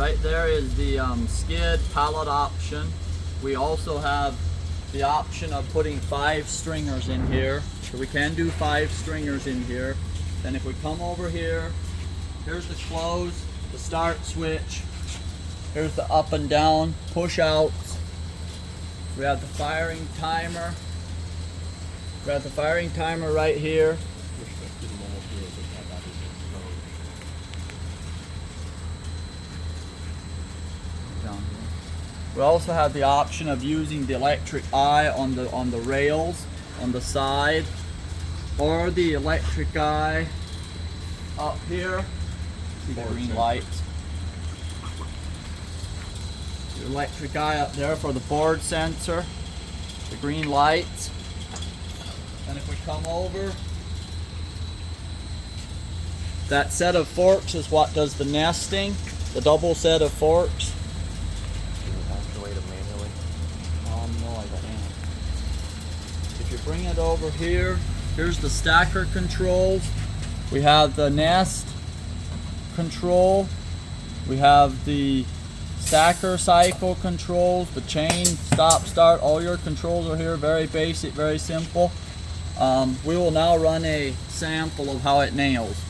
Right there is the skid pallet option. We also have the option of putting 5 stringers in here. So we can do 5 stringers in here. Then if we come over here, here's the close, the start switch. Here's the up and down push outs. We have the firing timer. We have the firing timer right here. We also have the option of using the electric eye on the rails on the side, or the electric eye up here. See the green lights. The electric eye up there for the board sensor. The green lights. And if we come over, that set of forks is what does the nesting. The double set of forks. If you bring it over here, here's the stacker controls. We have the nest control. We have the stacker cycle controls, the chain, stop, start. All your controls are here. Very basic, very simple. We will now run a sample of how it nails.